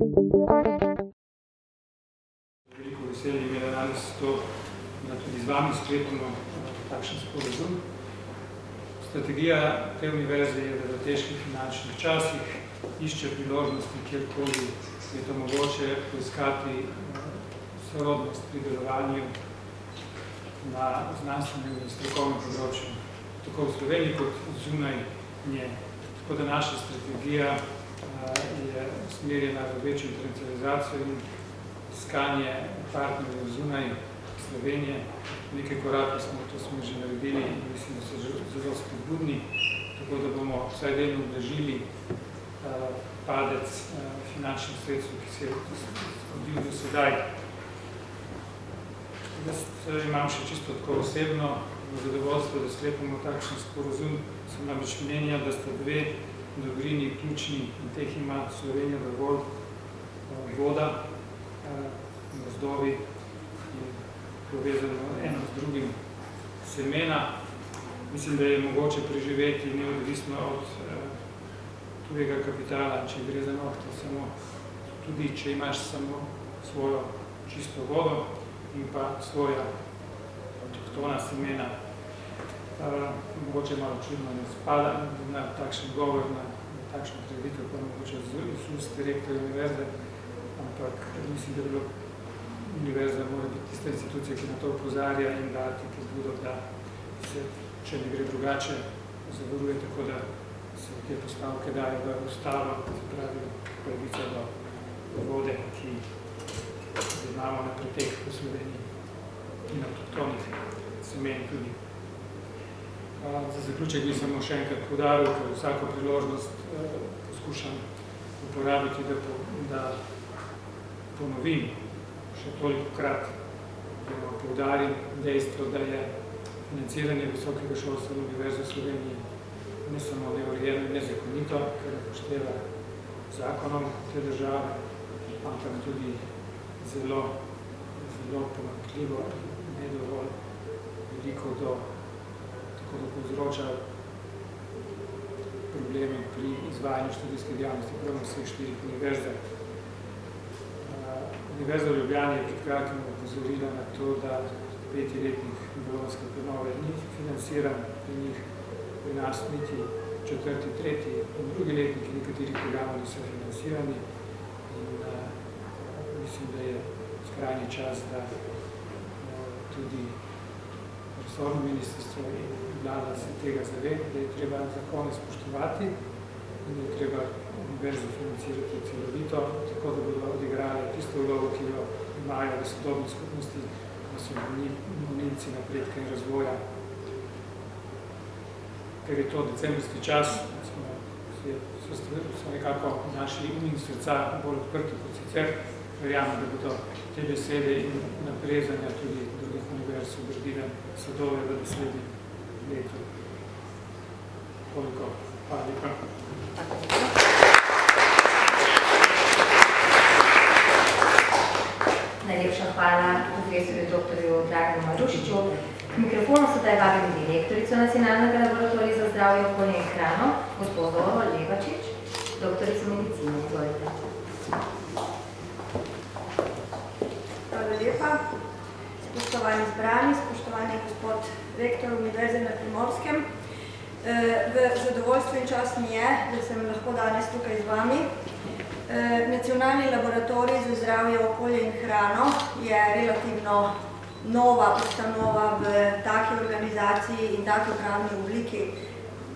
Veliko veselje mi je danes to, da tudi z vami sklepamo takšen sporazum. Strategija te univerze je, da v težkih finančnih časih išče priložnosti, kjerkoli je to mogoče poiskati sorodnost pri delovanju na znanstvenem in strokovnem področju, tako v Sloveniji kot zunaj nje. Tako da naša strategija je smerjena v večjo internacionalizacijo in iskanje partnerjev zunaj Slovenije. Nekaj korakov smo že naredili in mislim, da so zelo spodbudni, tako da bomo vsaj delno ublažili padec finančnih sredstev, ki se je zgodil do sedaj. Jaz imam še čisto tako osebno zadovoljstvo, da sklepamo takšen sporazum. Sem namreč mnenja, da sta dve dobrini ključni in teh ima Slovenija dovolj: voda, gozdovi in povezano eno z drugim semena. Mislim, da je mogoče preživeti neodvisno od tujega kapitala, če gre za nohte, samo tudi če imaš samo svojo čisto vodo in pa svoja avtohtona semena. Mogoče malo čudno ne spada na takšen govor, na takšno preditev, pa mogoče z ust direktorja univerze, ampak mislim, da je bilo univerza mora biti tista institucija, ki na to opozarja in dati pobudo, da se, če ne gre drugače, zavaruje tako, da se te postavke dajo v ustavo, se pravi pravica do vode, ki imamo na pretek v Sloveniji in avtohtonih semen tudi. Za zaključek bi samo še enkrat poudaril, ker vsako priložnost poskušam uporabiti, da ponovim še tolikokrat, da poudarim dejstvo, da je financiranje visokega šolstva na Univerzi v Sloveniji ne samo neurejeno in nezakonito, ker ne pošteva zakonom te države, ampak tudi zelo pomanjkljivo in ne dovolj veliko tako da povzroča probleme pri izvajanju študijske dejavnosti prav na vseh 4 univerzah. Univerza v Ljubljani je pred kratkim opozorila na to, da 5-letnik bolonjske prenove ni financiran, pri njih pri nas niti 4., 3. in 2. letniki nekaterih programov niso financirani in mislim, da je skrajni čas, da tudi resorno ministrstvo in vlada se tega zave, da je treba zakone spoštovati in da je treba univerzo financirati celovito, tako da bodo odigrali tisto vlogo, ki jo imajo v sodobni skupnosti, da so gonilci napredka in razvoja. Ker je to decembrski čas, so nekako naši um in srca bolj odprti kot sicer. Verjamem, da bodo te besede in naprezanja tudi drugih univerz obrodile sadove v naslednjem letu. Toliko. Hvala lepa. Najlepša hvala profesorju doktorju Draganu Marušiču. K mikrofonu sedaj vabim direktorico Nacionalnega laboratorija za zdravje, okolje in hrano, gospod Zoro Levačič, doktorico medicine. Izvolite. Hvala lepa. Spoštovani zbrani, spoštovani gospod rektor Univerze na Primorskem. V zadovoljstvo in čast mi je, da sem lahko danes tukaj z vami. Nacionalni laboratorij za zdravje, okolje in hrano je relativno nova ustanova v taki organizaciji in taki pravni obliki.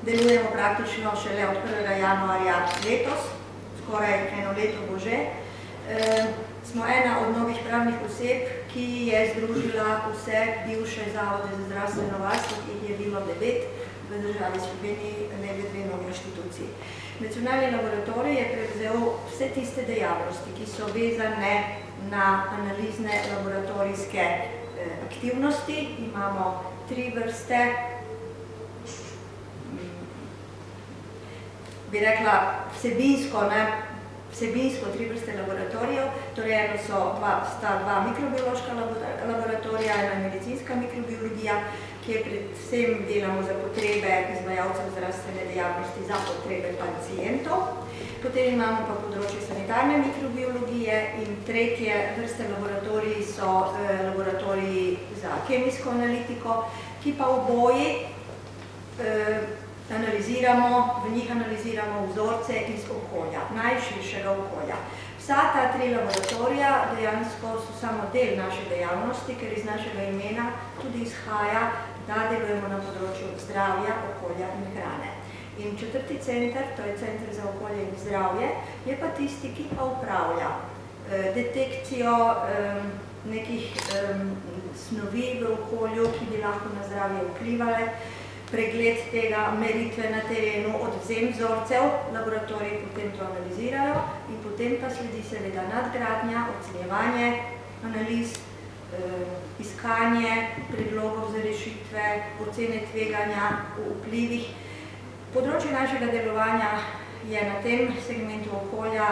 Delujemo praktično šele od 1. januarja letos, skoraj eno leto bo že. Smo ena od novih pravnih oseb, ki je združila vse bivše zavode za zdravstveno varstvo, ki jih je bilo 9 v državi Sloveniji, ne v 2 novi inštituciji. Nacionalni laboratorij je prevzel vse tiste dejavnosti, ki so vezane na analizne laboratorijske aktivnosti. Imamo 3 vrste, bi rekla vsebinsko 3 vrste laboratorijev, torej eno sta 2 mikrobiološka laboratorija, ena medicinska mikrobiologija, kjer predvsem delamo za potrebe izvajalcev zdravstvene dejavnosti, za potrebe pacientov. Potem imamo pa področje sanitarne mikrobiologije in tretje vrste laboratoriji so laboratoriji za kemijsko analitiko, ki pa oboji v njih analiziramo vzorce iz okolja, najširšega okolja. Vsa ta 3 laboratorija dejansko so samo del naše dejavnosti, ker iz našega imena tudi izhaja, da delujemo na področju zdravja, okolja in hrane. In 4. center, to je Center za okolje in zdravje, je pa tisti, ki pa upravlja detekcijo nekih snovi v okolju, ki bi lahko na zdravje vplivale, pregled tega, meritve na terenu, odvzem vzorcev, laboratoriji potem to analizirajo in potem pa sledi seveda nadgradnja, ocenjevanje analiz, iskanje predlogov za rešitve, ocene tveganja, vplivih. Področje našega delovanja je na tem segmentu okolja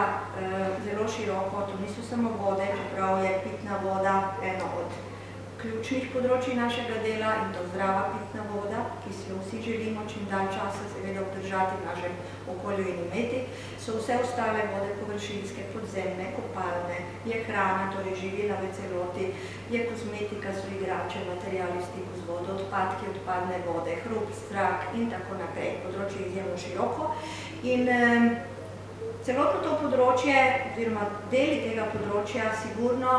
zelo široko, to niso samo vode, čeprav je pitna voda eno od ključnih področji našega dela in to zdrava pitna voda, ki si jo vsi želimo čim dalj časa seveda obdržati v našem okolju in imeti, so vse ostale vode površinske, podzemne, kopalne, je hrana, torej živila v celoti, je kozmetika, so igrače, materiali v stiku z vodo, odpadki, odpadne vode, hrup, zrak in tako naprej. Področje je izjemno široko in celotno to področje, oziroma deli tega področja sigurno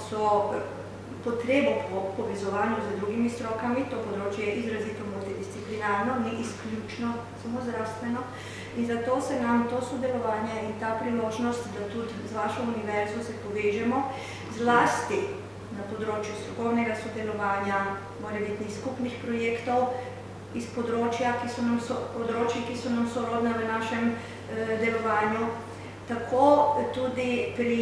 so potrebo po povezovanju z drugimi strokami, to področje je izrazito multidisciplinarno, ni izključno samo zdravstveno in zato se nam to sodelovanje in ta priložnost, da tudi z vašo univerzo se povežemo, zlasti na področju strokovnega sodelovanja, morebitnih skupnih projektov iz področja, ki so nam sorodna v našem delovanju, tako tudi pri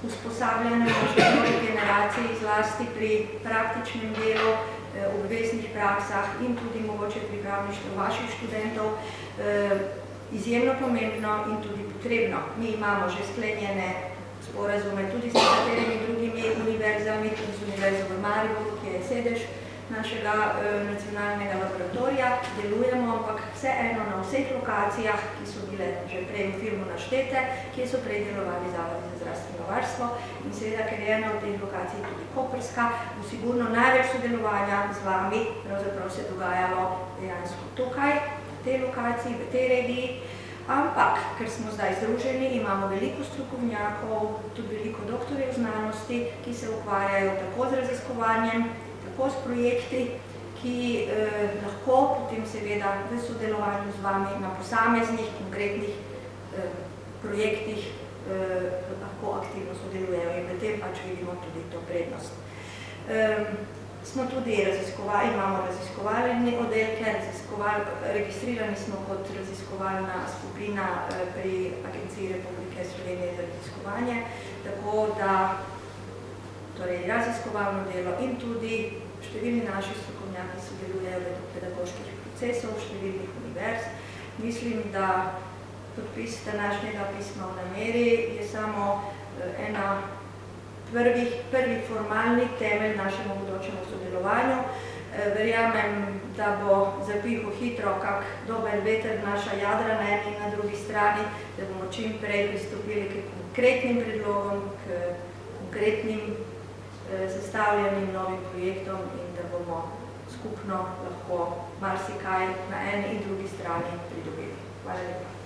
usposabljanju naših novih generacij, zlasti pri praktičnem delu, obveznih praksah in tudi mogoče pripravništvu vaših študentov, izjemno pomembno in tudi potrebno. Mi imamo že sklenjene sporazume tudi s nekaterimi drugimi univerzami, tudi z Univerzo v Mariboru, ki je sedež našega nacionalnega laboratorija, delujemo, ampak vseeno na vseh lokacijah, ki so bile že prej v filmu naštete, kjer so prej delovali zavodi za zdravstveno varstvo in seveda, ker je ena od teh lokacij tudi koprska, bo sigurno največ sodelovanja z vami pravzaprav se dogajalo dejansko tukaj, v tej lokaciji, v tej regiji, ampak, ker smo zdaj združeni, imamo veliko strokovnjakov, tudi veliko doktorjev znanosti, ki se ukvarjajo tako z raziskovanjem, tako s projekti, ki lahko potem seveda v sodelovanju z vami na posameznih konkretnih projektih lahko aktivno sodelujejo in v tem pač vidimo tudi to prednost. Smo tudi imamo raziskovalne oddelke, registrirani smo kot raziskovalna skupina pri Agenciji Republike Slovenije za raziskovanje, tako da torej raziskovalno delo in tudi številni naši strokovnjaki sodelujejo v pedagoških procesov številnih univerz. Mislim, da podpis današnjega pisma o nameri je samo prvi formalni temelj našemu bodočemu sodelovanju. Verjamem, da bo zapihal hitro kak dober veter naša jadra na eni in na drugi strani, da bomo čim prej pristopili k konkretnim predlogom, k konkretnim zastavljenim novim projektom in da bomo skupno lahko marsikaj na eni in drugi strani pridobili. Hvala lepa.